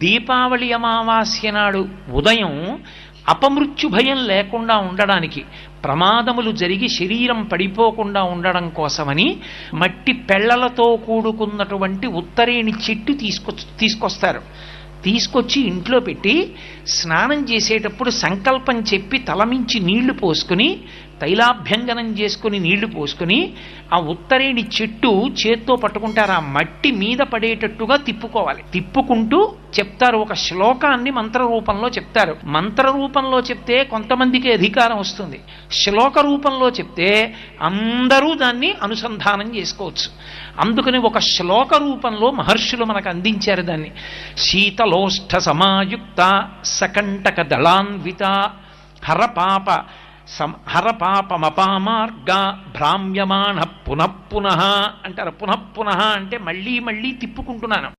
దీపావళి అమావాస్య నాడు ఉదయం అపమృత్యు భయం లేకుండా ఉండడానికి, ప్రమాదములు జరిగి శరీరం పడిపోకుండా ఉండడం కోసమని మట్టి పెళ్లలతో కూడుకున్నటువంటి ఉత్తరేణి చెట్టు తీసుకొస్తారు. తీసుకొచ్చి ఇంట్లో పెట్టి స్నానం చేసేటప్పుడు సంకల్పం చెప్పి తలమించి నీళ్లు పోసుకుని, తైలాభ్యంగనం చేసుకుని నీళ్లు పోసుకుని, ఆ ఉత్తరేణి చెట్టు చేత్తో పట్టుకుంటారు. ఆ మట్టి మీద పడేటట్టుగా తిప్పుకోవాలి. తిప్పుకుంటూ చెప్తారు, ఒక శ్లోకాన్ని మంత్రరూపంలో చెప్తారు. మంత్రరూపంలో చెప్తే కొంతమందికి అధికారం వస్తుంది, శ్లోక రూపంలో చెప్తే అందరూ దాన్ని అనుసంధానం చేసుకోవచ్చు. అందుకని ఒక శ్లోక రూపంలో మహర్షులు మనకు అందించారు దాన్ని. శీతలోష్ఠ సమాయుక్త సకంటక దళాన్విత హరపాపమపామార్గ భ్రామ్యమాణ పునఃపునః అంటారు. పునఃపునః అంటే మళ్ళీ మళ్ళీ తిప్పుకుంటున్నాను.